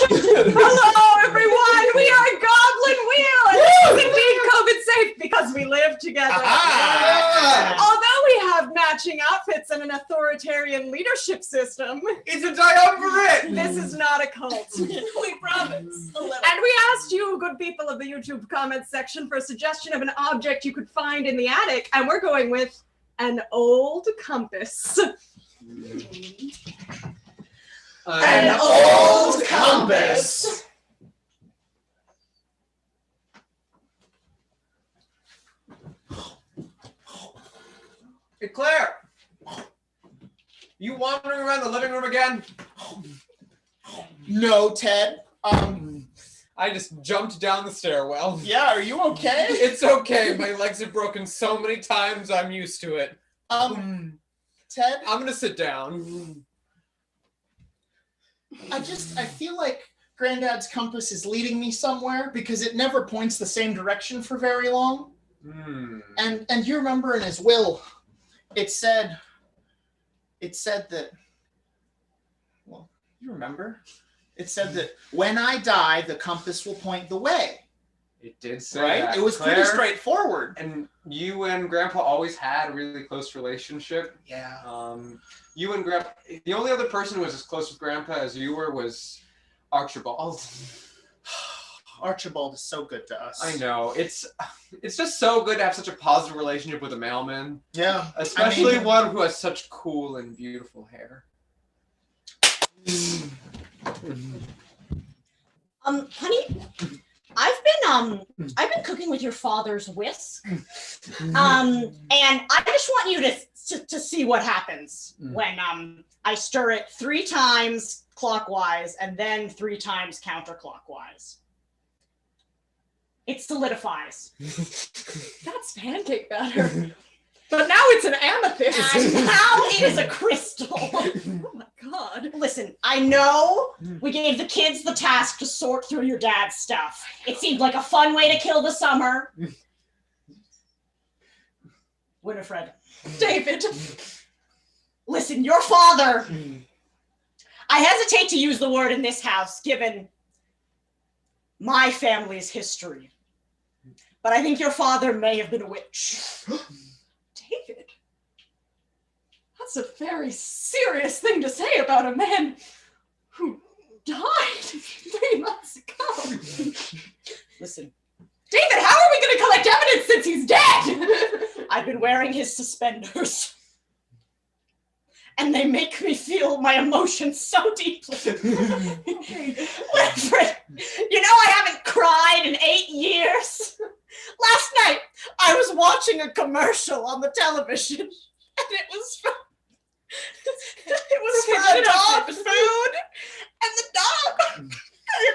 Hello, everyone. We are Goblin Wheel, and this is indeed COVID safe because we live together. Although we have matching outfits and an authoritarian leadership system, it's a triumvirate. This is not a cult. We promise. And we asked you, good people of the YouTube comments section, for a suggestion of an object you could find in the attic, and we're going with an old compass. An old compass. Hey, Claire. You wandering around the living room again? No, Ted. I just jumped down the stairwell. Yeah, are you okay? It's okay. My legs have broken so many times, I'm used to it. Ted? I'm gonna sit down. I feel like Granddad's compass is leading me somewhere because it never points the same direction for very long. And you remember in his will, it said that, well, you remember? It said that when I die, the compass will point the way. It did say right? that. It was Claire, pretty straightforward. And you and Grandpa always had a really close relationship. Yeah. You and Grandpa, the only other person who was as close with Grandpa as you were was Archibald. Archibald is so good to us. I know. It's just so good to have such a positive relationship with a mailman. Yeah. Especially one who has such cool and beautiful hair. Honey, I've been cooking with your father's whisk. And I just want you to see what happens when I stir it 3 times clockwise and then 3 times counterclockwise. It solidifies. That's pancake batter. But now it's an amethyst. And now it is a crystal. Oh my God. Listen, I know we gave the kids the task to sort through your dad's stuff. It seemed like a fun way to kill the summer. Winifred. David. Listen, your father. I hesitate to use the word in this house, given my family's history. But I think your father may have been a witch. David, that's a very serious thing to say about a man who died 3 months ago. Listen, David, how are we going to collect evidence since he's dead? I've been wearing his suspenders. And they make me feel my emotions so deeply. Winifred, you know I haven't cried in 8 years. Last night, I was watching a commercial on the television, and it was for a dog food, and the dog, I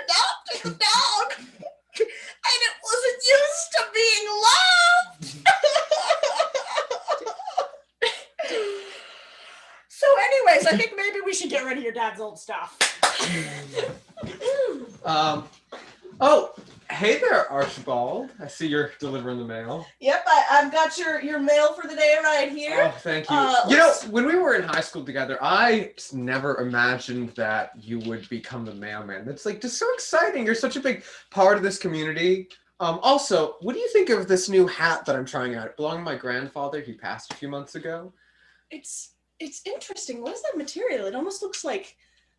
adopted the dog, and it wasn't used to being loved. So anyways, I think maybe we should get rid of your dad's old stuff. Oh, hey there, Archibald. I see you're delivering the mail. Yep, I've got your mail for the day right here. Oh, thank you. You know, when we were in high school together, I just never imagined that you would become the mailman. That's like just so exciting. You're such a big part of this community. Also, what do you think of this new hat that I'm trying out? It belonged to my grandfather. He passed a few months ago. It's interesting. What is that material? It almost looks like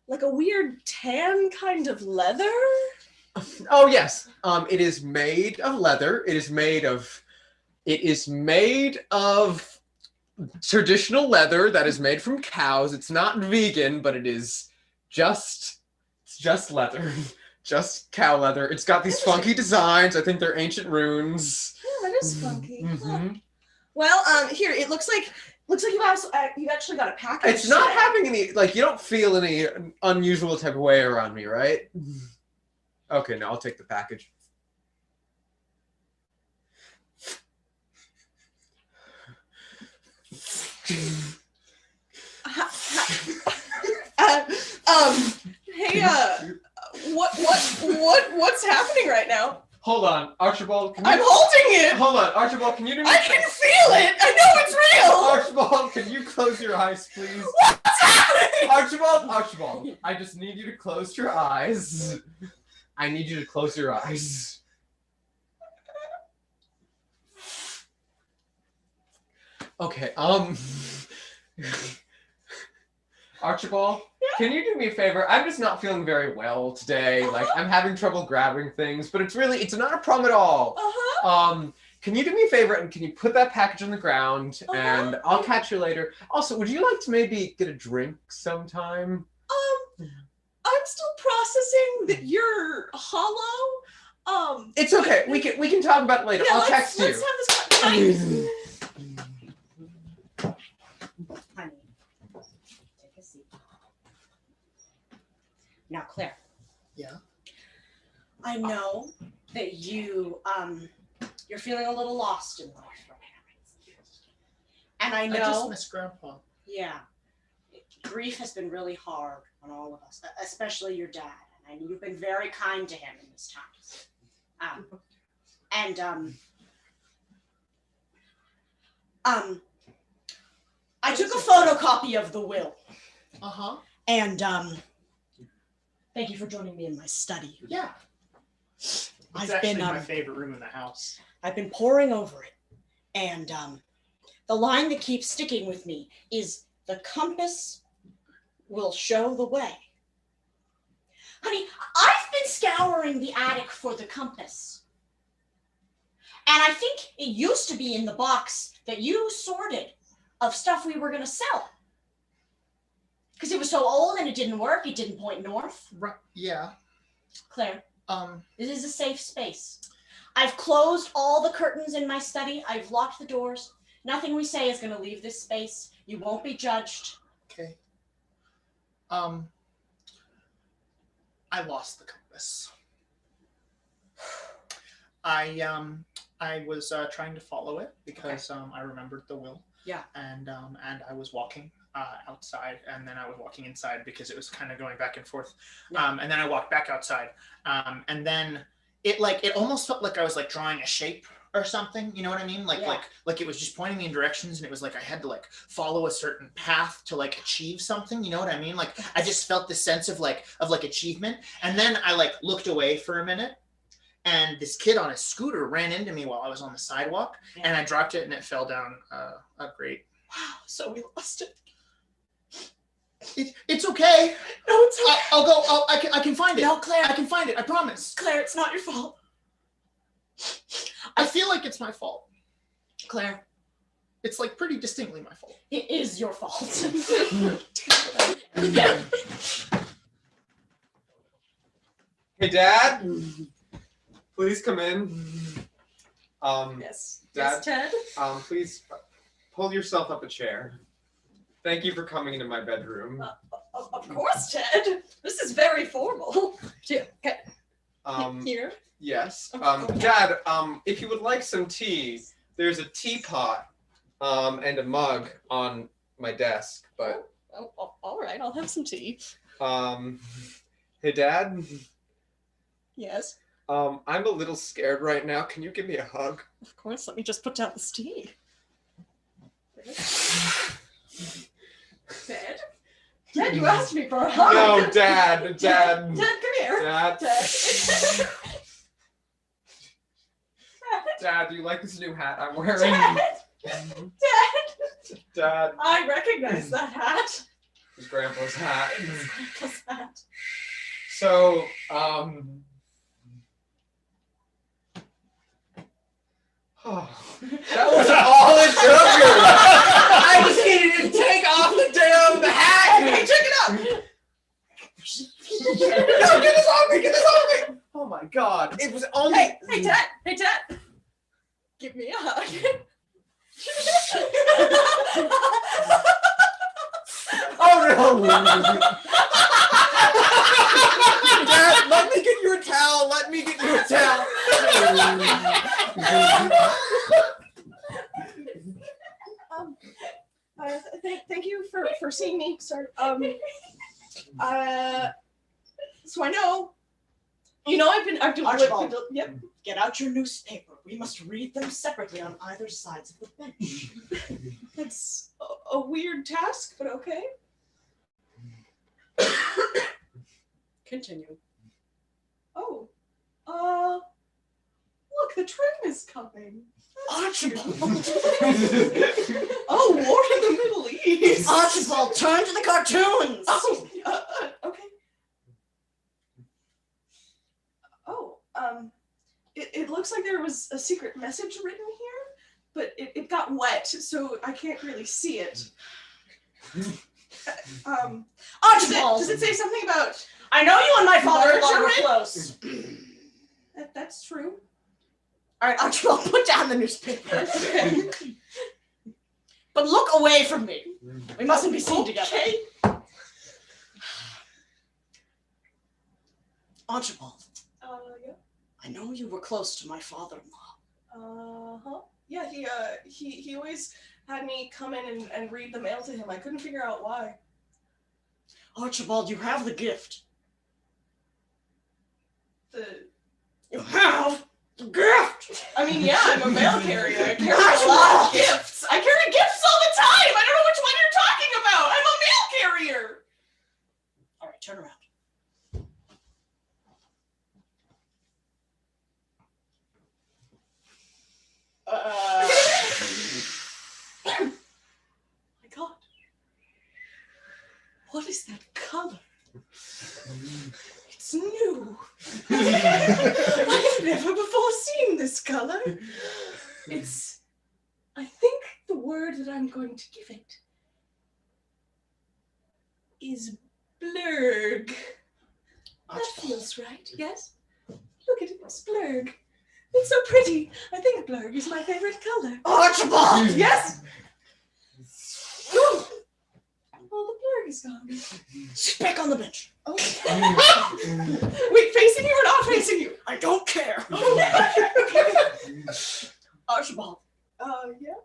a weird tan kind of leather. Oh yes. It is made of leather. It is made of traditional leather that is made from cows. It's not vegan, but it is just leather. Just cow leather. It's got these funky designs. I think they're ancient runes. Yeah, that is funky. Mm-hmm. Well, here it looks like you've actually got a package. It's not having any, like, you don't feel any unusual type of way around me, right? Okay, now I'll take the package. Hey, what's happening right now? Hold on, Archibald. Can I'm you... holding it. Hold on, Archibald. Can you do me? I can feel it. I know it's real. Archibald, can you close your eyes, please? What's happening? Archibald, I just need you to close your eyes. I need you to close your eyes. Okay, Archibald, can you do me a favor? I'm just not feeling very well today. Like, I'm having trouble grabbing things, but it's not a problem at all. Can you do me a favor and can you put that package on the ground and I'll catch you later. Also, would you like to maybe get a drink sometime? I'm still processing that you're hollow. It's okay. We can talk about it later. Yeah, I'll text you. Let's have this. Honey, take a seat. Now, Claire. Yeah. I know that you're feeling a little lost in life, and I know. I just miss Grandpa. Yeah, grief has been really hard on all of us, especially your dad. And you've been very kind to him in this time. I took a photocopy of the will. And thank you for joining me in my study. Yeah. I've It's actually been my favorite room in the house. I've been poring over it, and the line that keeps sticking with me is the compass will show the way. Honey, I've been scouring the attic for the compass. And I think it used to be in the box that you sorted of stuff we were going to sell. Because it was so old and it didn't work. It didn't point north. Right. Yeah. Claire, this is a safe space. I've closed all the curtains in my study. I've locked the doors. Nothing we say is going to leave this space. You won't be judged. Okay. I lost the compass. I was trying to follow it because I remembered the will. Yeah. And I was walking outside, and then I was walking inside because it was kind of going back and forth. Yeah. And then I walked back outside, and then it almost felt like I was like drawing a shape or something. You know what I mean? Like it was just pointing me in directions, and it was like I had to like follow a certain path to like achieve something. You know what I mean? Like I just felt this sense of like achievement, and then I like looked away for a minute. And this kid on a scooter ran into me while I was on the sidewalk, and I dropped it, and it fell down a grate. Wow, so we lost it. It's okay. No, it's okay. I'll go. I can find it. No, Claire. I can find it. I promise. Claire, it's not your fault. I feel like it's my fault. Claire, It's like pretty distinctly my fault. it is your fault. Hey, Dad. Please come in. Yes. Dad, Yes, Ted. please pull yourself up a chair. Thank you for coming into my bedroom. Of course, Ted. This is very formal. Okay. Here. Yes. Okay. Dad, if you would like some tea, there's a teapot and a mug on my desk. But Oh, all right. I'll have some tea. hey, Dad. Yes. I'm a little scared right now. Can you give me a hug? Of course. Let me just put down this tea. Ted? Ted, you asked me for a hug. No, Dad. Ted, come here. Dad. Ted. Dad, do you like this new hat I'm wearing? Ted. Ted. Dad. I recognize that hat. It's Grandpa's hat. Grandpa's hat. So, that was all it took. I just needed to take off the damn hat. Hey, check it out. No, get this off me. Get this off me. Oh my God. It was only. Hey, Ted. Hey, Ted. Give me a hug. Oh no. Dad, let me get you a towel. Let me get you a towel. Thank you for seeing me, sir. So I know You know, I've been Archibald. Yep. Get out your newspaper. We must read them separately on either sides of the bench. That's a weird task, but okay. Continue. Oh, look, the train is coming. Archibald! Oh, war in the Middle East. Archibald, turn to the cartoons! Oh, okay. Oh, it looks like there was a secret message written here, but it got wet, so I can't really see it. Archibald! Does it say something about... I know you and my father-in-law were Margarine? close. That's true. All right, Archibald, put down the newspaper. But look away from me. We mustn't be seen together. Okay. Archibald, Yeah. I know you were close to my father-in-law. Uh-huh. Yeah, he always had me come in and read the mail to him. I couldn't figure out why. Archibald, you have the gift. You have the gift! I mean, yeah, I'm a mail carrier. I carry a lot of gifts. I carry gifts all the time. I don't know which one you're talking about. I'm a mail carrier. All right, turn around. My God. What is that color? It's new. I've never before seen this color. I think the word that I'm going to give it is blurg. That feels right, yes? Look at it, it's blurg. It's so pretty. I think blurg is my favorite color. Archibald! Yes! Oh, the blurg is gone. Sit back on the bench. Oh. Wait, facing you or not facing you? I don't care. Archibald, Yeah.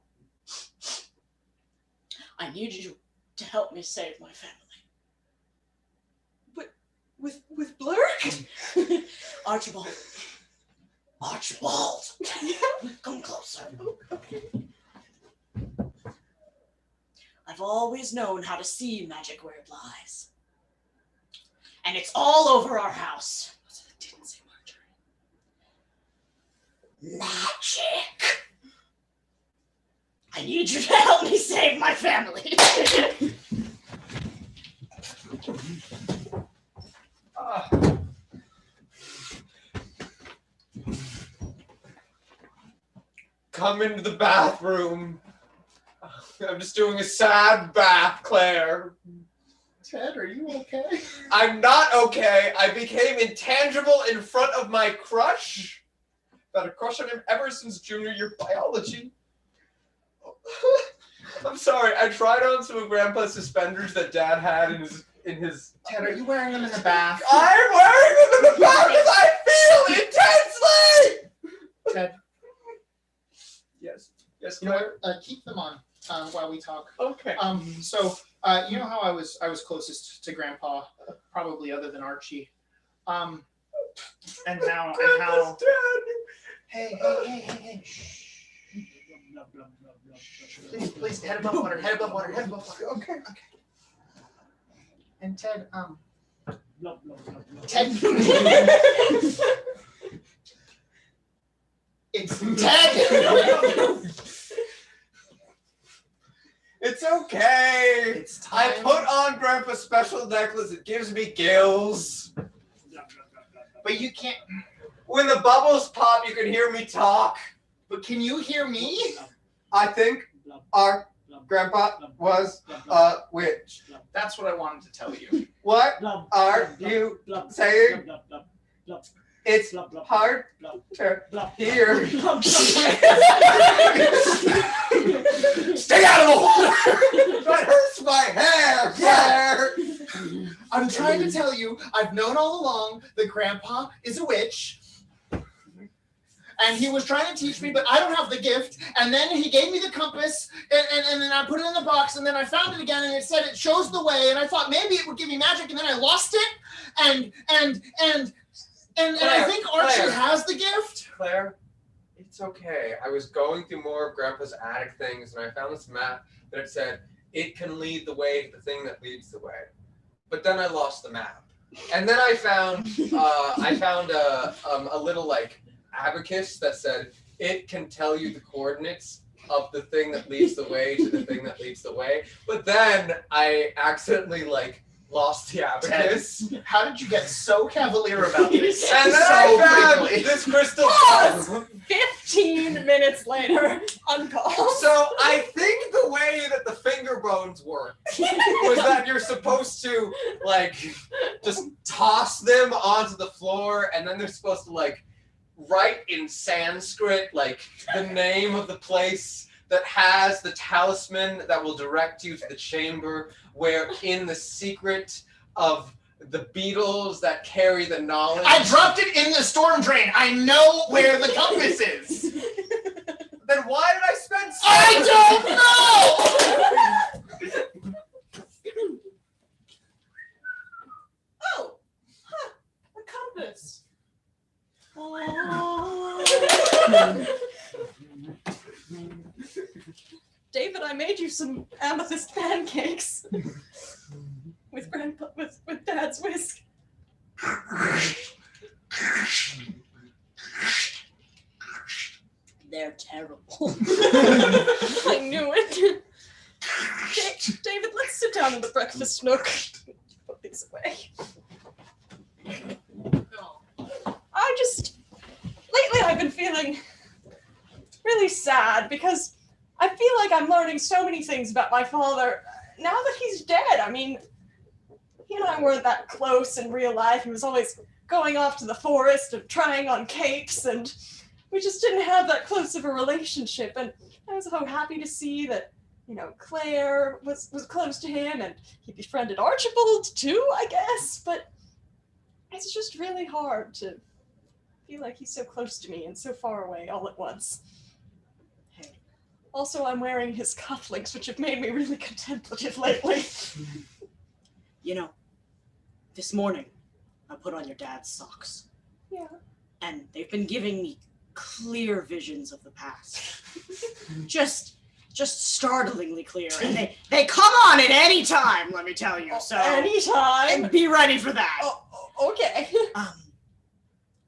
I need you to help me save my family. With blurg? Archibald. Archibald! Yeah. Come closer. Oh, okay. I've always known how to see magic where it lies. And it's all over our house. It didn't say margarine. Magic! I need you to help me save my family. Come into the bathroom. I'm just doing a sad bath, Claire. Ted, are you okay? I'm not okay. I became intangible in front of my crush. I've had a crush on him ever since junior year biology. I'm sorry. I tried on some of Grandpa's suspenders that Dad had in his. Ted, are you wearing them in the bath? I'm wearing them in the bath because I feel intensely. Ted, Yes. Yes, you know Claire. what? Keep them on while we talk. Okay. So you know how I was closest to Grandpa, probably other than Archie. And how Grandpa's dead. Hey. Shh. Please, head above water, head above water, head above water. Okay. And Ted, it's Ted! It's okay. It's I time. put on Grandpa's special necklace. It gives me gills. But you can't. When the bubbles pop, you can hear me talk. But can you hear me? I think our grandpa was a witch. That's what I wanted to tell you. What are you saying? It's hard to hear. Stay out of the water! That hurts my hair, Claire! I'm trying to tell you, I've known all along that Grandpa is a witch. And he was trying to teach me, but I don't have the gift. And then he gave me the compass, and then I put it in the box, and then I found it again, and it said it shows the way. And I thought maybe it would give me magic, and then I lost it. And And I think Archie has the gift. Claire, it's okay. I was going through more of Grandpa's attic things, and I found this map that it said, it can lead the way to the thing that leads the way. But then I lost the map. And then I found a little like abacus that said, it can tell you the coordinates of the thing that leads the way to the thing that leads the way. But then I accidentally like lost the abacus. How did you get so cavalier about this? And then so I found quickly? this crystal ball. 15 minutes later, uncalled. So I think the way that the finger bones work was that you're supposed to like just toss them onto the floor, and then they're supposed to like write in Sanskrit like the name of the place that has the talisman that will direct you to the chamber where in the secret of the beetles that carry the knowledge. I dropped it in the storm drain. I know where the compass is. Then why did I spend so I don't know! Oh, huh, a compass. David, I made you some amethyst pancakes with Dad's whisk. They're terrible. I knew it. David, let's sit down in the breakfast nook. Put these away. Lately I've been feeling really sad because I feel like I'm learning so many things about my father now that he's dead. I mean, he and I weren't that close in real life. He was always going off to the forest and trying on capes, and we just didn't have that close of a relationship. And I was so happy to see that, you know, Claire was close to him, and he befriended Archibald too, I guess. But it's just really hard to feel like he's so close to me and so far away all at once. Also, I'm wearing his cufflinks, which have made me really contemplative lately. You know, this morning I put on your dad's socks. Yeah. And they've been giving me clear visions of the past. just startlingly clear. And they come on at any time, let me tell you. So anytime. and be ready for that. Oh, okay.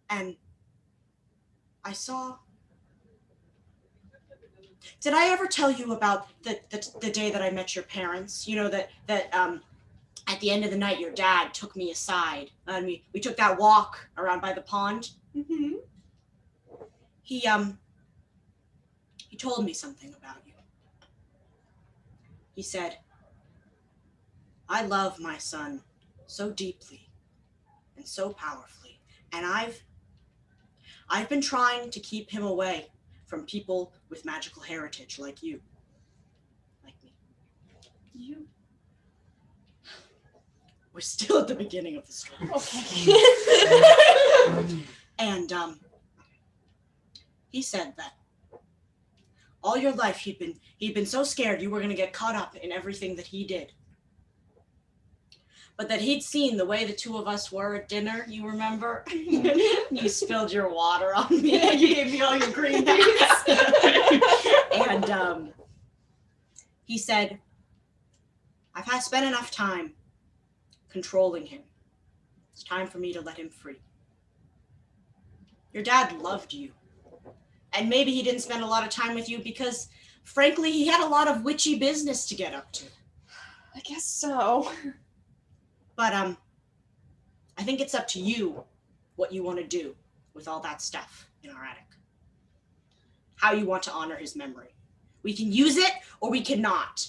And I saw. Did I ever tell you about the day that I met your parents? You know, that at the end of the night, your dad took me aside and we took that walk around by the pond. Mm-hmm. He told me something about you. He said, I love my son so deeply and so powerfully, and I've been trying to keep him away from people with magical heritage like you. Like me. You. We're still at the beginning of the story. Okay. And he said that all your life he'd been so scared you were going to get caught up in everything that he did. But that he'd seen the way the two of us were at dinner, you remember? You spilled your water on me. You gave me all your green beans. And he said, I've spent enough time controlling him. It's time for me to let him free. Your dad loved you. And maybe he didn't spend a lot of time with you because, frankly, he had a lot of witchy business to get up to. I guess so. But I think it's up to you what you want to do with all that stuff in our attic. How you want to honor his memory. We can use it or we cannot.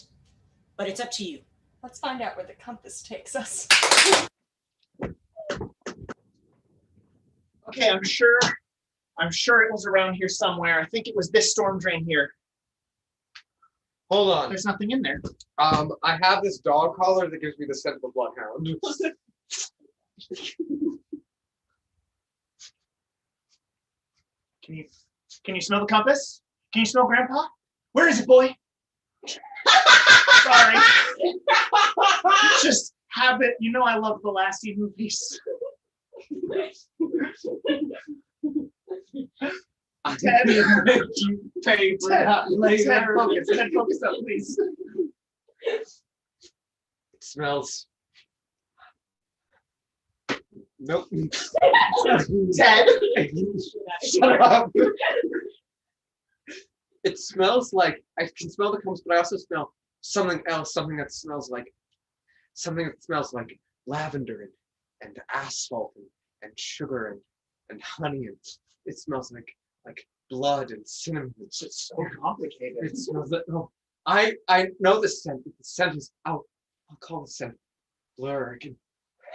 But it's up to you. Let's find out where the compass takes us. Okay, I'm sure it was around here somewhere. I think it was this storm drain here. Hold on. There's nothing in there. I have this dog collar that gives me the scent of a bloodhound. Can you smell the compass? Can you smell Grandpa? Where is it, boy? Sorry. Just habit. You know I love the Lassie movies. Ted. You pay for that Ted, later. focus up, please. It smells. Nope. Ted. Shut up. It smells like, I can smell the chemicals, but I also smell something else, something that smells like lavender and asphalt and sugar and honey, and it smells like blood and cinnamon. It's just so complicated. It smells like, no, I know the scent. The scent is out. I'll call the scent Blurg. And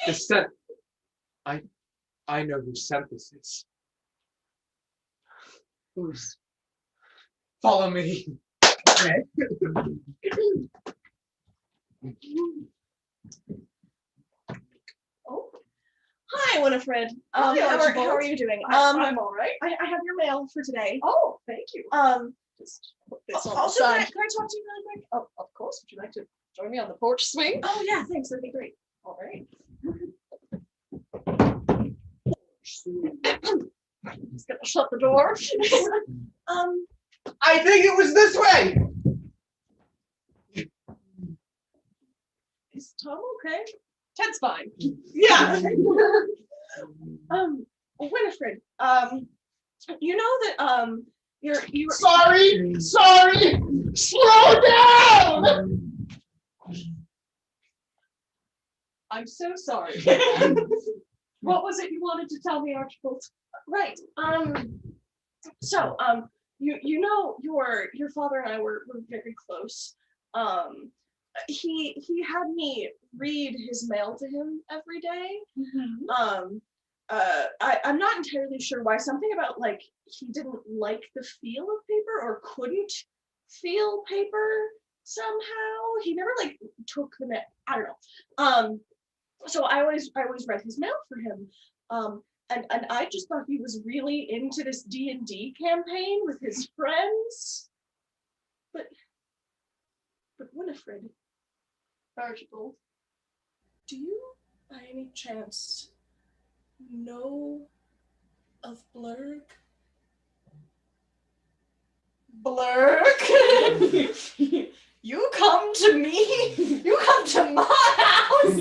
the scent, I know who sent this. It's who's. Follow me. Okay. Oh. Hi, Winifred. Hi, How Archibald. are you doing? I'm all right. I have your mail for today. Oh, thank you. Just put this on the Also, side. can I talk to you really quick? Oh, of course. Would you like to join me on the porch swing? Oh yeah, thanks. That'd be great. All right. Just gonna shut the door. I think it was this way. Is Tom okay? Ted's fine. Yeah. Winifred, you know that you're Sorry. Slow down. I'm so sorry. What was it you wanted to tell me, Archibald? Right. So, you know your father and I were very close. He had me read his mail to him every day. I'm not entirely sure why. Something about like he didn't like the feel of paper or couldn't feel paper somehow. He never like took the mail. I don't know. So I always read his mail for him. And I just thought he was really into this D&D campaign with his friends. But Winifred, Archibald, do you by any chance know of Blurg? Blurk. You come to me? You come to my house?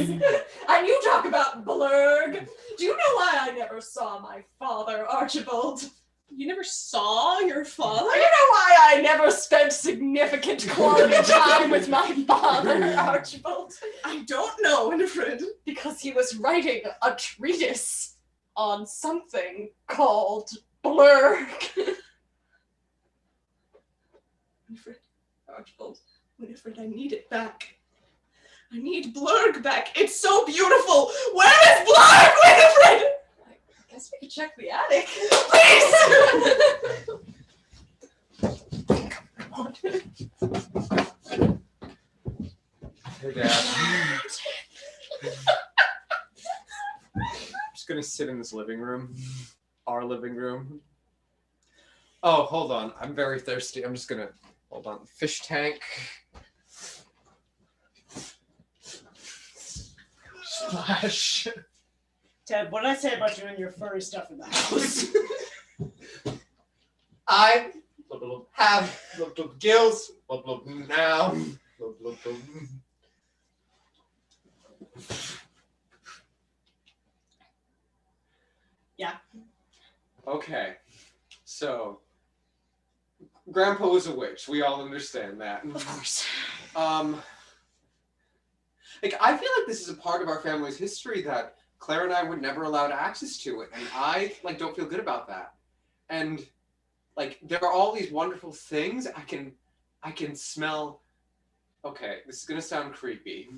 And you talk about Blurg? Do you know why I never saw my father, Archibald? You never saw your father? Do you know why I never spent significant quality time with my father, Archibald? I don't know, Winifred. Because he was writing a treatise on something called Blurg. Winifred, Archibald, Winifred, I need it back. I need Blurg back. It's so beautiful. Where is Blurg, Winifred? I guess we could check the attic. Hey, Dad. I'm just gonna sit in this living room. Our living room. Oh, hold on. I'm very thirsty. I'm just gonna hold on. Fish tank. Splash. Ted, what did I say about you and your furry stuff in the house? I have gills now. Yeah. Okay. So, Grandpa was a witch. We all understand that. Of course. Like, I feel like this is a part of our family's history that Claire and I were never allowed access to it, and I don't feel good about that. And like, there are all these wonderful things I can smell. Okay, this is gonna sound creepy.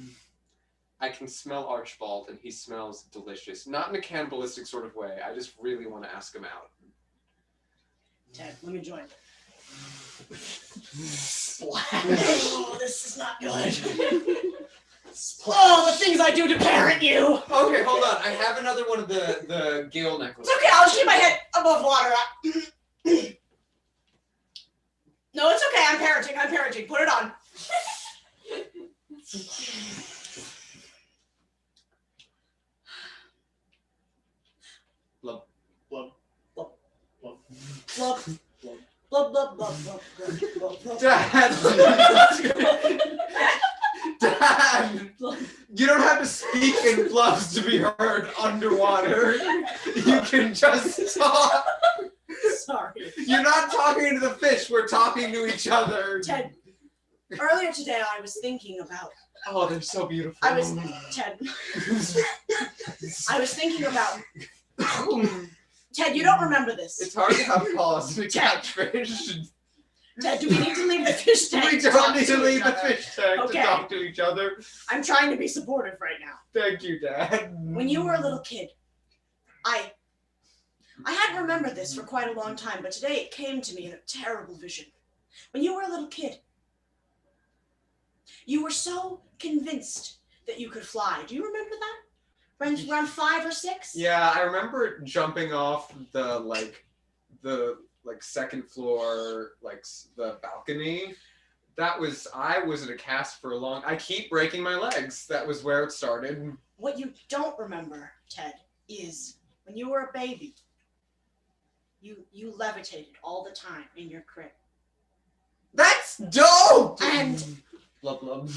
I can smell Archibald, and he smells delicious. Not in a cannibalistic sort of way. I just really want to ask him out. Ted, let me join. Oh, this is not good. Oh, the things I do to parent you. Okay, hold on. I have another one of the Gale necklaces. It's okay, I'll just keep my head above water. No, it's okay, I'm parenting. Put it on. Blub, blub, blub, Blub, Blub, blub, blub, blub, blub, blub. Dad! Dad! You don't have to speak in blubs to be heard underwater. You can just talk. Sorry. You're not talking to the fish, we're talking to each other. Ted, earlier today I was thinking about. Oh, they're so beautiful. Ted. I was thinking about. Ted, you don't remember this. It's hard to have a pause to catch fish. Ted, do we need to leave the fish tank? We don't need to leave the fish tank Okay. to talk to each other. I'm trying to be supportive right now. Thank you, Dad. When you were a little kid, I hadn't remembered this for quite a long time, but today it came to me in a terrible vision. When you were a little kid, you were so convinced that you could fly. Do you remember that? Around 5 or 6? Yeah, I remember jumping off the second floor, the balcony. I was in a cast for a long. I keep breaking my legs. That was where it started. What you don't remember, Ted, is when you were a baby, you levitated all the time in your crib. That's dope. And blub blub.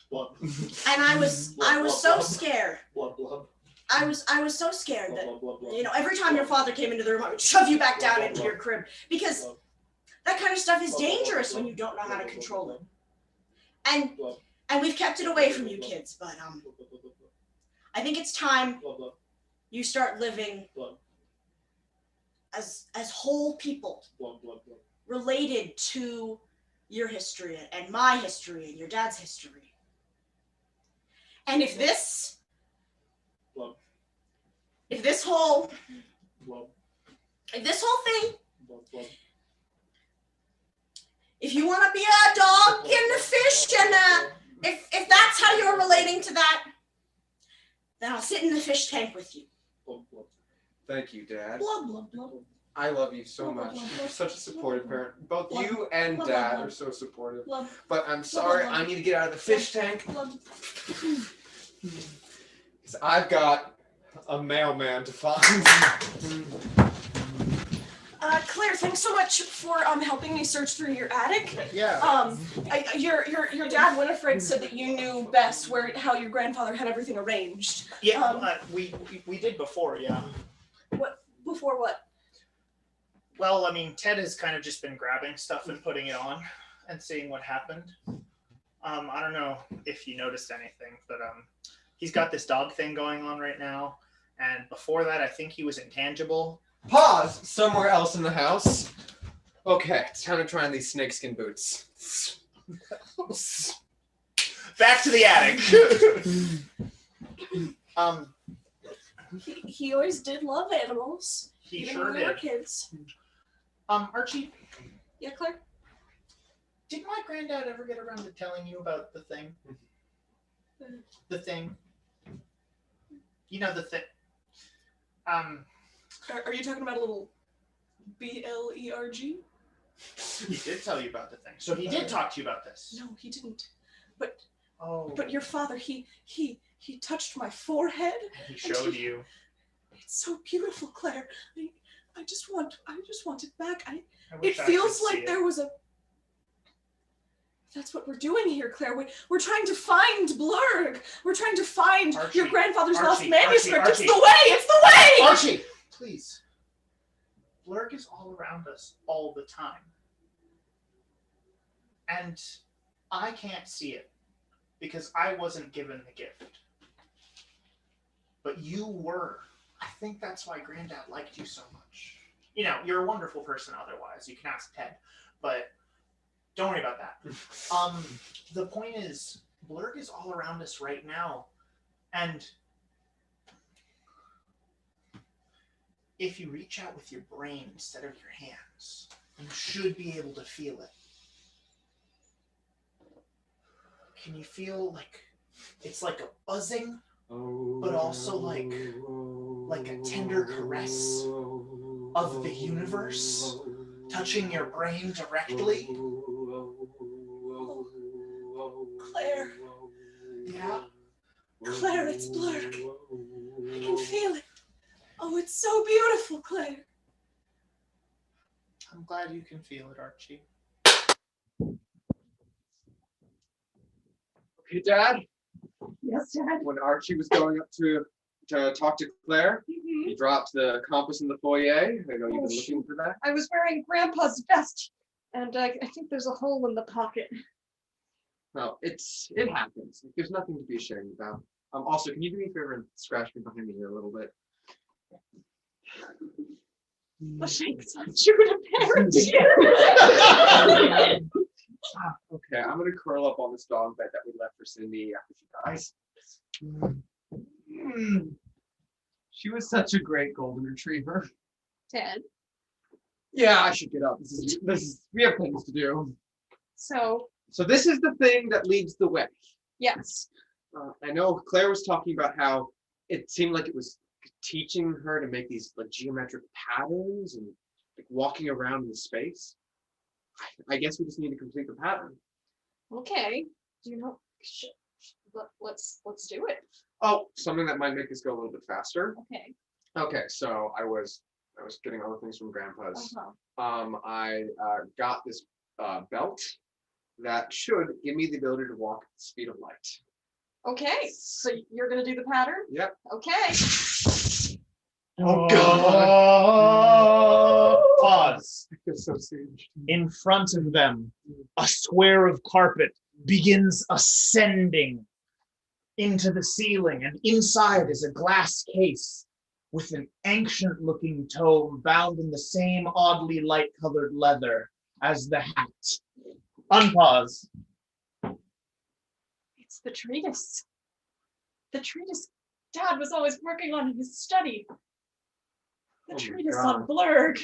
Blub. And I was so scared. Blub, blub. I was so scared that Blub, blub, blub. you know every time your father came into the room, I would shove you back down into your crib because that kind of stuff is dangerous when you don't know how to control it. And we've kept it away from you kids, but I think it's time you start living as whole people related to your history and my history and your dad's history. And if this whole thing, if you want to be a dog and a fish, and if that's how you're relating to that, then I'll sit in the fish tank with you. Thank you, Dad. Blub, blub, blub. I love you so much. You're such a supportive parent. Both you and Dad are so supportive. But I'm sorry, I need to get out of the fish tank. Because I've got a mailman to find. Claire, thanks so much for helping me search through your attic. Yeah. Your dad Winifred said that you knew best how your grandfather had everything arranged. Yeah, we did before, yeah. Before what? Well, I mean, Ted has kind of just been grabbing stuff and putting it on and seeing what happened. I don't know if you noticed anything, but he's got this dog thing going on right now. And before that, I think he was intangible. Pause! Somewhere else in the house. Okay, it's time to try on these snakeskin boots. Back to the attic. He always did love animals. He even sure when we were did. kids. Archie, Yeah, Claire? did my granddad ever get around to telling you about the thing? The thing. You know the thing. Are you talking about a little BLERG? He did tell you about the thing. So he did talk to you about this. No, he didn't. Oh. But your father, he touched my forehead. He showed you. It's so beautiful, Claire. I just want it back. I It wish I feels could see like it. there was a. That's what we're doing here, Claire. We're trying to find Blurg. We're trying to find Archie, your grandfather's lost Archie, manuscript. Archie. It's the way. It's the way. Archie, please. Blurg is all around us all the time. And I can't see it because I wasn't given the gift. But you were. I think that's why Granddad liked you so much. You know, you're a wonderful person otherwise. You can ask Ted. But don't worry about that. The point is, Blurg is all around us right now. And if you reach out with your brain instead of your hands, you should be able to feel it. Can you feel like it's like a buzzing, but also like a tender caress of the universe touching your brain directly? Claire. Yeah. Claire, it's Blurg. I can feel it. Oh, it's so beautiful, Claire. I'm glad you can feel it, Archie. Okay, Dad. Yes, Dad. When Archie was going up to talk to Claire, he dropped the compass in the foyer. I know you've been looking for that. I was wearing Grandpa's vest, and I think there's a hole in the pocket. No, it happens. There's nothing to be ashamed about. Also, can you do me a favor and scratch me behind me here a little bit? Thanks, I'm shooting a parent. Okay, I'm gonna curl up on this dog bed that we left for Cindy after she dies. She was such a great golden retriever. Ted, Yeah, I should get up. This is we have things to do. so, So this is the thing that leads the way. yes. I know Claire was talking about how it seemed like it was teaching her to make these like geometric patterns and like walking around in space. I guess we just need to complete the pattern. Okay. Do you know? Let's do it. Oh, something that might make this go a little bit faster. Okay. Okay, so I was getting all the things from Grandpa's. Uh-huh. I got this belt that should give me the ability to walk at the speed of light. Okay. So you're gonna do the pattern? Yep. Okay. Oh God! Pause. I feel so singed. In front of them, a square of carpet begins ascending into the ceiling, and inside is a glass case with an ancient-looking tome bound in the same oddly light-colored leather as the hat. Unpause. It's the treatise. The treatise Dad was always working on in his study. The Oh my treatise God. on Blurg.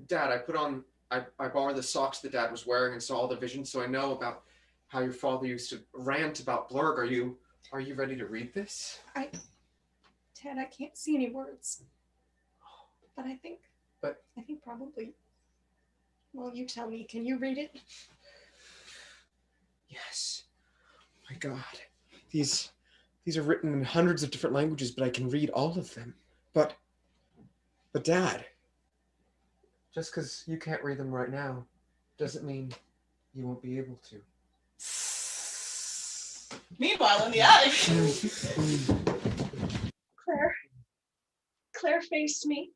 Dad, I borrowed the socks that Dad was wearing and saw all the visions, so I know about how your father used to rant about Blurg. Are you ready to read this? Ted, I can't see any words. But I think probably. Well, you tell me. Can you read it? Yes. My God. These are written in hundreds of different languages, but I can read all of them. But Dad, just because you can't read them right now doesn't mean you won't be able to. Meanwhile, in the attic. Claire faced me.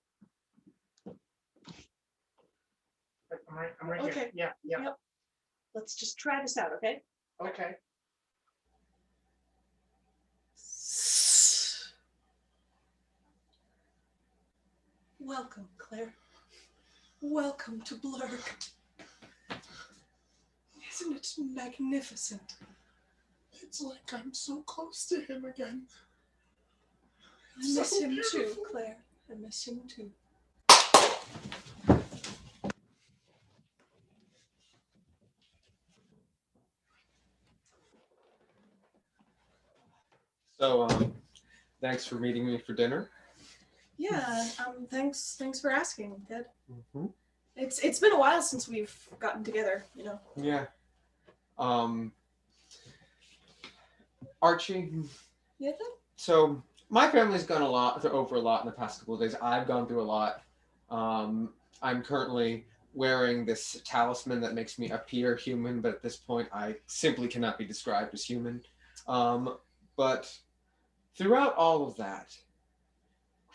I'm right Okay. here. Yeah. Yep. Let's just try this out, okay? Okay. Welcome, Claire. Welcome to Blurg. Isn't it magnificent? It's like I'm so close to him again. I miss him too, Claire. I miss him too. So, thanks for meeting me for dinner. Yeah, thanks for asking, Ted. Mm-hmm. It's been a while since we've gotten together, you know. Yeah. Archie. Yeah, Ted? So my family's gone over a lot in the past couple of days. I've gone through a lot. I'm currently wearing this talisman that makes me appear human, but at this point I simply cannot be described as human. But throughout all of that,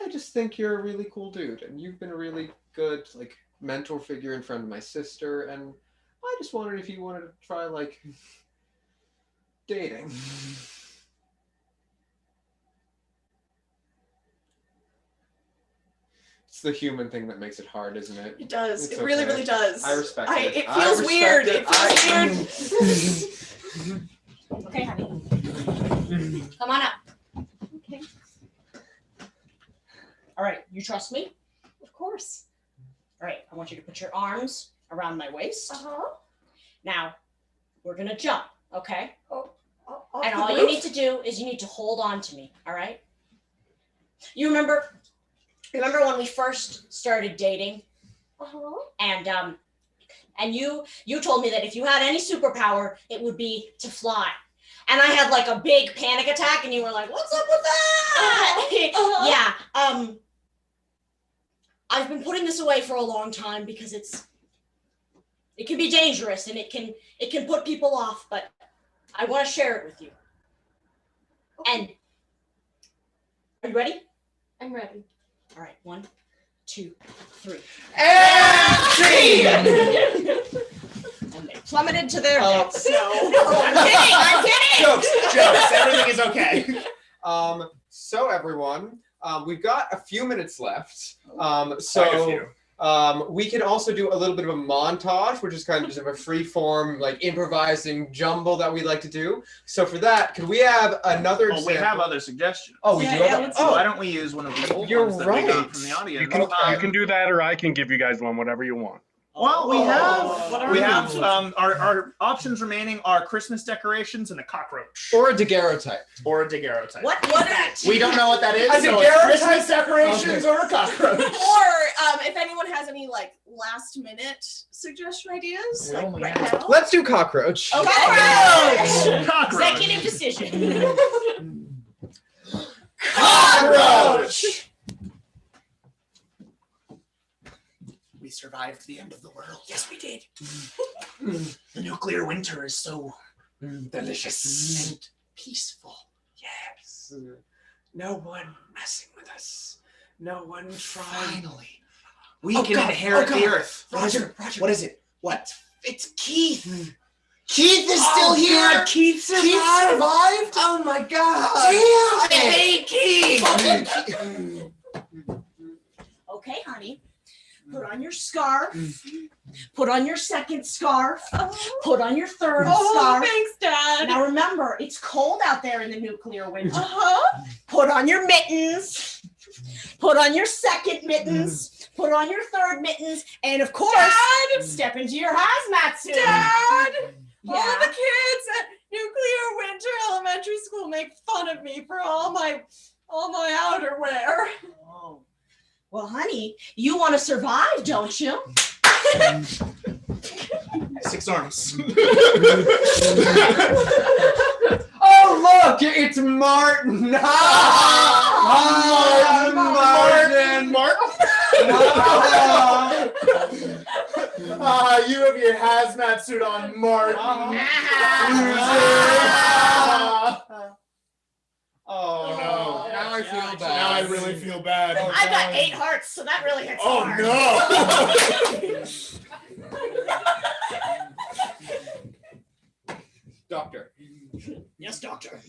I just think you're a really cool dude, and you've been a really good like mentor figure in front of my sister, and I just wondered if you wanted to try like dating. It's the human thing that makes it hard, isn't it? It does. It's It really, okay. really does. I respect it. It I feels respect weird. it. It feels weird. Okay, honey. Come on up. Okay. All right, you trust me? Of course. All right, I want you to put your arms around my waist. Uh-huh. Now, we're gonna jump, okay? Off And the all you roof? need to do is you need to hold on to me, all right? You remember when we first started dating? Uh-huh. And you told me that if you had any superpower, it would be to fly. and I had like a big panic attack, and you were like, "What's up with that?" Yeah. I've been putting this away for a long time because it can be dangerous and it can put people off, but I want to share it with you. And are you ready? I'm ready. All right, 1, 2, 3. And And they plummeted to their Oh. deaths. I'm kidding. Jokes. Everything is okay. So everyone, we've got a few minutes left. Quite a So few. we can also do a little bit of a montage, which is kind of just a free form, like improvising jumble that we like to do. So for that, could we have another Well, we example? have other suggestions. Oh, we Yeah, do yeah, have let's oh, Why don't we use one of the old You're ones that we got right. from the audience? You can do that, or I can give you guys one, whatever you want. Well, we Whatever have you our options remaining are Christmas decorations and a cockroach or a daguerreotype. or a daguerreotype. What is that? We don't know what that is. A So it's daguerreotype? Christmas decorations or a cockroach. Or if anyone has any like last minute suggestion ideas, We like only right have- now. Let's do cockroach. Cockroach! Cockroach. Executive decision. Cockroach! We survived the end of the world. Yes, we did. The nuclear winter is so delicious and peaceful. Yes. No one messing with us. No one trying. Finally, we Oh, can God. inherit Oh, the God. earth. Roger. What is it? What? It's Keith. Keith is still here. God, Keith survived. Keith survived. Oh my God. Damn I it. hate Keith. Okay, honey. Put on your scarf. Put on your second scarf. Put on your third Oh, scarf. thanks, Dad. Now remember, it's cold out there in the nuclear winter. Uh-huh. Put on your mittens. Put on your second mittens. Put on your third mittens. And of course, Dad! step into your hazmat suit. Dad! All Yeah. of the kids at Nuclear Winter Elementary School make fun of me for all my outerwear. Oh. Well, honey, you want to survive, don't you? 6 arms. Oh look, it's Martin. Martin. You have your hazmat suit on, Martin. Oh no! Now I feel bad. Now I really feel bad. I got 8 hearts, so that really hits Oh hard. no! Doctor, Yes, doctor.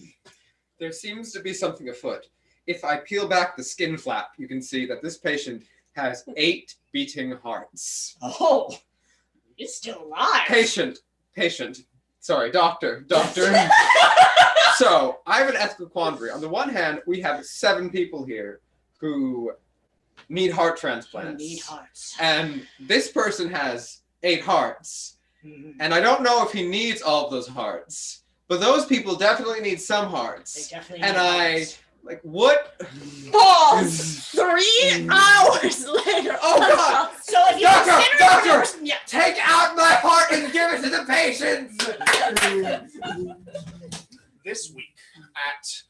there seems to be something afoot. If I peel back the skin flap, you can see that this patient has 8 beating hearts. Oh, he's still alive. Patient. Sorry, doctor. So, I have an ethical quandary. On the one hand, we have 7 people here who need heart transplants. Need hearts. And this person has 8 hearts. And I don't know if he needs all of those hearts. But those people definitely need some They hearts. definitely And need I, hearts. like, what? Pause! 3 hours later. Oh, God! So if you Doctor, consider doctor! yeah. Take out my heart and give it to the patients! This week at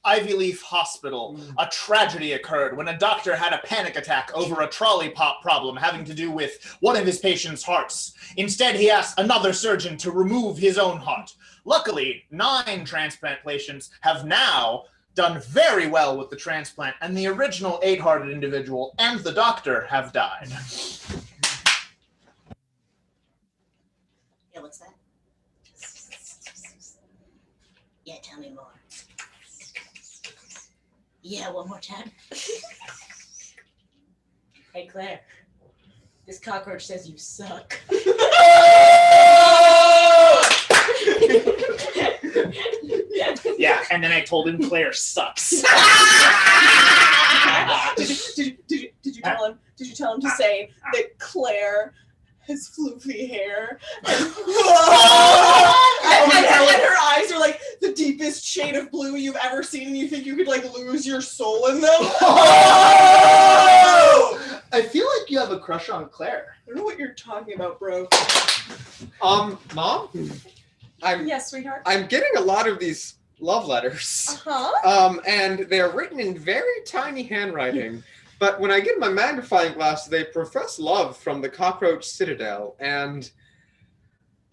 Ivy Leaf Hospital, a tragedy occurred when a doctor had a panic attack over a trolley pop problem having to do with one of his patient's hearts. Instead, he asked another surgeon to remove his own heart. Luckily, 9 transplant patients have now done very well with the transplant, and the original 8-hearted individual and the doctor have died. Yeah, what's that? Yeah, tell me more. Yeah, one more time. Hey, Claire. This cockroach says you suck. Yeah, and then I told him Claire sucks. Did you tell him? Did you tell him to say that Claire has floofy hair and her eyes are like the deepest shade of blue you've ever seen, and you think you could like lose your soul in them? I feel like you have a crush on Claire. I don't know what you're talking about, bro. Mom? Yes, sweetheart. I'm getting a lot of these love letters. And they're written in very tiny handwriting. But when I get my magnifying glass, they profess love from the Cockroach Citadel, and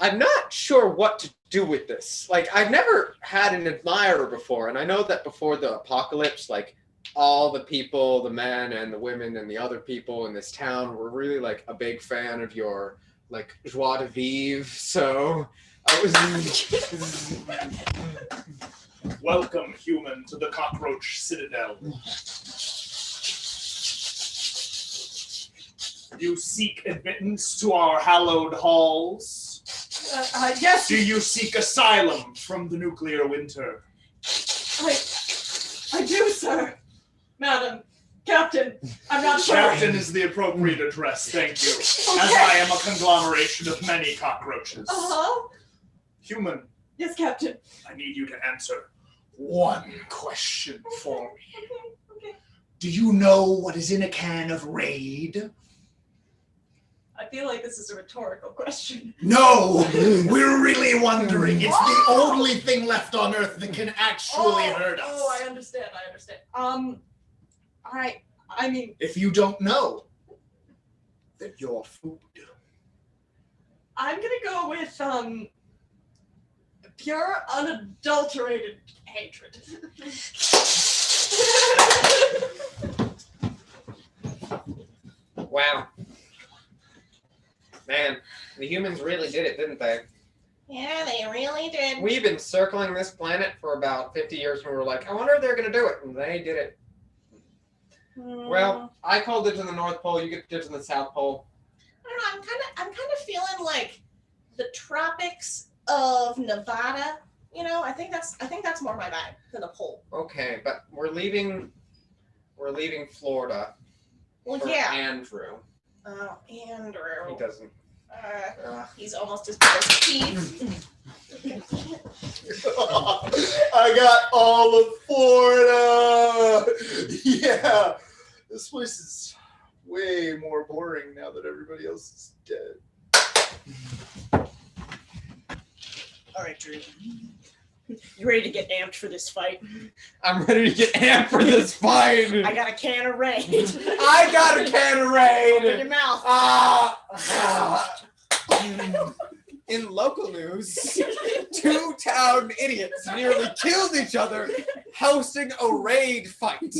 I'm not sure what to do with this. Like, I've never had an admirer before, and I know that before the apocalypse, like, all the people, the men and the women and the other people in this town were really, like, a big fan of your, like, joie de vivre, so I was... Welcome, human, to the Cockroach Citadel. You seek admittance to our hallowed halls? Yes. Do you seek asylum from the nuclear winter? I do, sir. Madam. Captain. I'm not sure. Captain is the appropriate address, thank you. As I am a conglomeration of many cockroaches. Human. Yes, Captain. I need you to answer one question for me. Okay. Do you know what is in a can of Raid? I feel like this is a rhetorical question. No! We're really wondering. It's the only thing left on Earth that can actually hurt us. Oh, I understand. I mean... If you don't know, then you're food. I'm gonna go with, pure, unadulterated hatred. Wow. Man, the humans really did it, didn't they? Yeah, they really did. We've been circling this planet for about 50 years and we were like, I wonder if they're going to do it. And they did it. Well, I call dibs on the North Pole, you get dibs on the South Pole. I don't know, I'm kind of feeling like the tropics of Nevada. You know, I think that's more my vibe than the pole. Okay, but we're leaving Florida Well, for yeah. Andrew. Oh, Andrew. He doesn't. He's almost as bad as Keith. I got all of Florida. Yeah, this place is way more boring now that everybody else is dead. All right, Drew. You ready to get amped for this fight? I'm ready to get amped for this fight. I got a can of Raid. I got a can of Raid. Open your mouth. In local news, 2 town idiots nearly killed each other hosting a raid fight.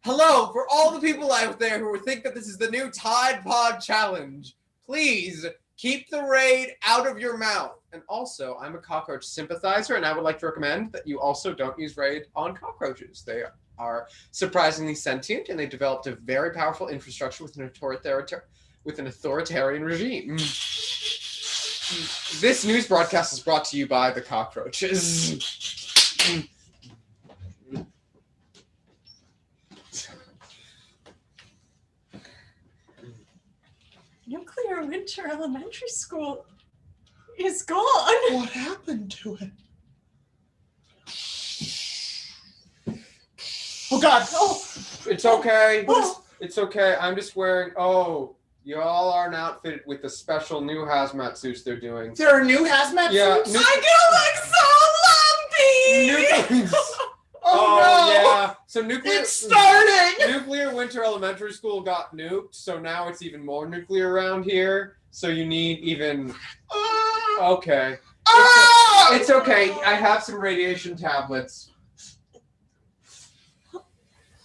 Hello, for all the people out there who think that this is the new Tide Pod Challenge, please keep the raid out of your mouth. And also, I'm a cockroach sympathizer, and I would like to recommend that you also don't use raid on cockroaches. They are surprisingly sentient, and they developed a very powerful infrastructure with an authoritarian regime. This news broadcast is brought to you by the cockroaches. Nuclear Winter Elementary School is gone. What happened to it? Oh God! Oh, It's okay. It's okay. I'm just wearing. Oh, y'all aren't outfitted with the special new hazmat suits they're doing. there are new hazmat suits. I do look so lumpy. Oh no! Yeah. So nuclear. It's starting. Nuclear Winter Elementary School got nuked, so now it's even more nuclear around here. So you need even. Okay. It's okay. I have some radiation tablets.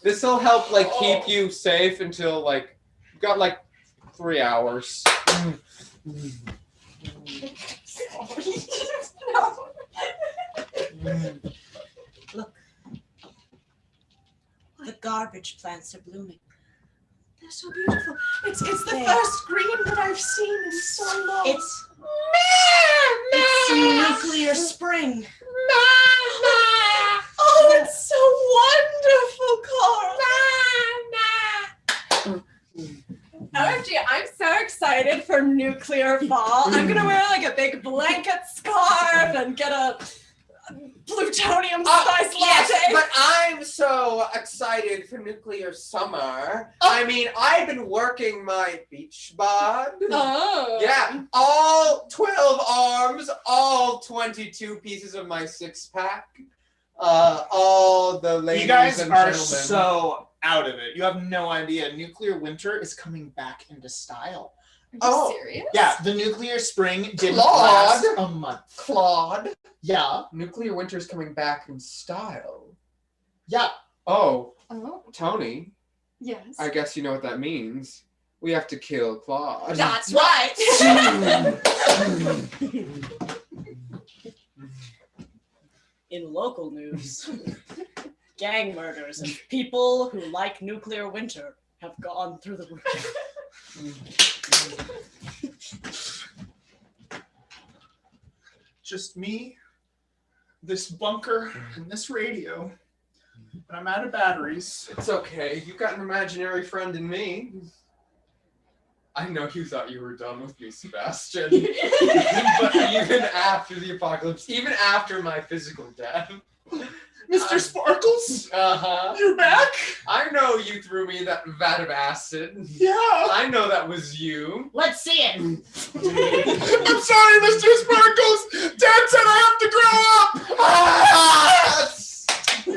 This will help, like, keep you safe until, like, you've got, like, 3 hours. Look. The garbage plants are blooming. They're so beautiful. It's the first green that I've seen in so long. It's nuclear spring. Oh, it's so wonderful, Carl. OMG, I'm so excited for nuclear fall. I'm gonna wear like a big blanket scarf and get a plutonium spice Yes, latte. but I'm so excited for nuclear summer. I mean, I've been working my beach bod. Oh. Yeah, all 12 arms, all 22 pieces of my six-pack, all the ladies You guys and are gentlemen. so out of it. You have no idea. Nuclear winter is coming back into style. Are you serious? Yeah, the nuclear spring didn't Claude. last a month. Claude. Yeah, Nuclear winter's coming back in style. yeah. Oh, Oh, Tony, yes. I guess you know what that means. We have to kill Claude. That's right. In local news, gang murders and people who like nuclear winter have gone through the roof. Just me, this bunker, and this radio. But I'm out of batteries. It's okay. You've got an imaginary friend in me. I know you thought you were done with me, Sebastian. But even after the apocalypse, even after my physical death. Mr. Sparkles, Uh-huh. you're back? I know you threw me that vat of acid. Yeah. I know that was you. Let's see it. I'm sorry, Mr. Sparkles. Dad said I have to grow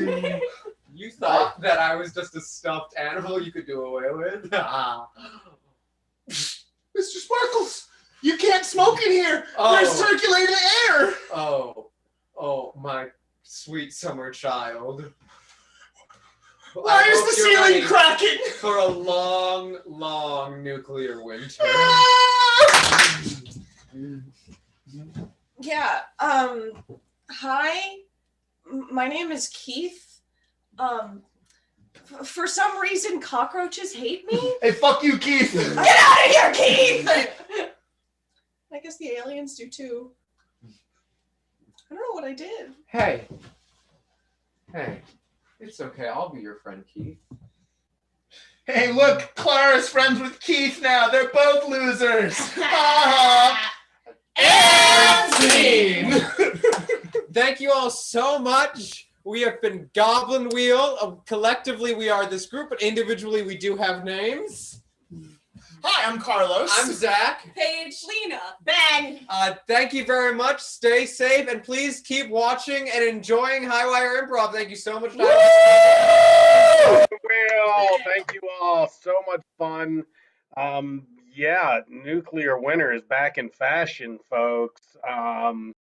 up. You thought that I was just a stuffed animal you could do away with? Mr. Sparkles, you can't smoke in here. Oh. There's circulating air. Oh, my sweet summer child. Why I is hope the you're ceiling ready cracking? for a long, long nuclear winter. Yeah. Hi. My name is Keith. For some reason, cockroaches hate me. Hey, fuck you, Keith. Get out of here, Keith! I guess the aliens do too. I don't know what I did. Hey, it's okay. I'll be your friend, Keith. Hey, look, Clara's friends with Keith now. They're both losers. And scene. Thank you all so much. We have been Goblin Wheel. Collectively, we are this group, but individually, we do have names. Hi, I'm Carlos. I'm Zach. Paige, Lena. Ben. Thank you very much. Stay safe, and please keep watching and enjoying High Wire Improv. Thank you so much. Wheel, thank you all. So much fun. Yeah, nuclear winter is back in fashion, folks.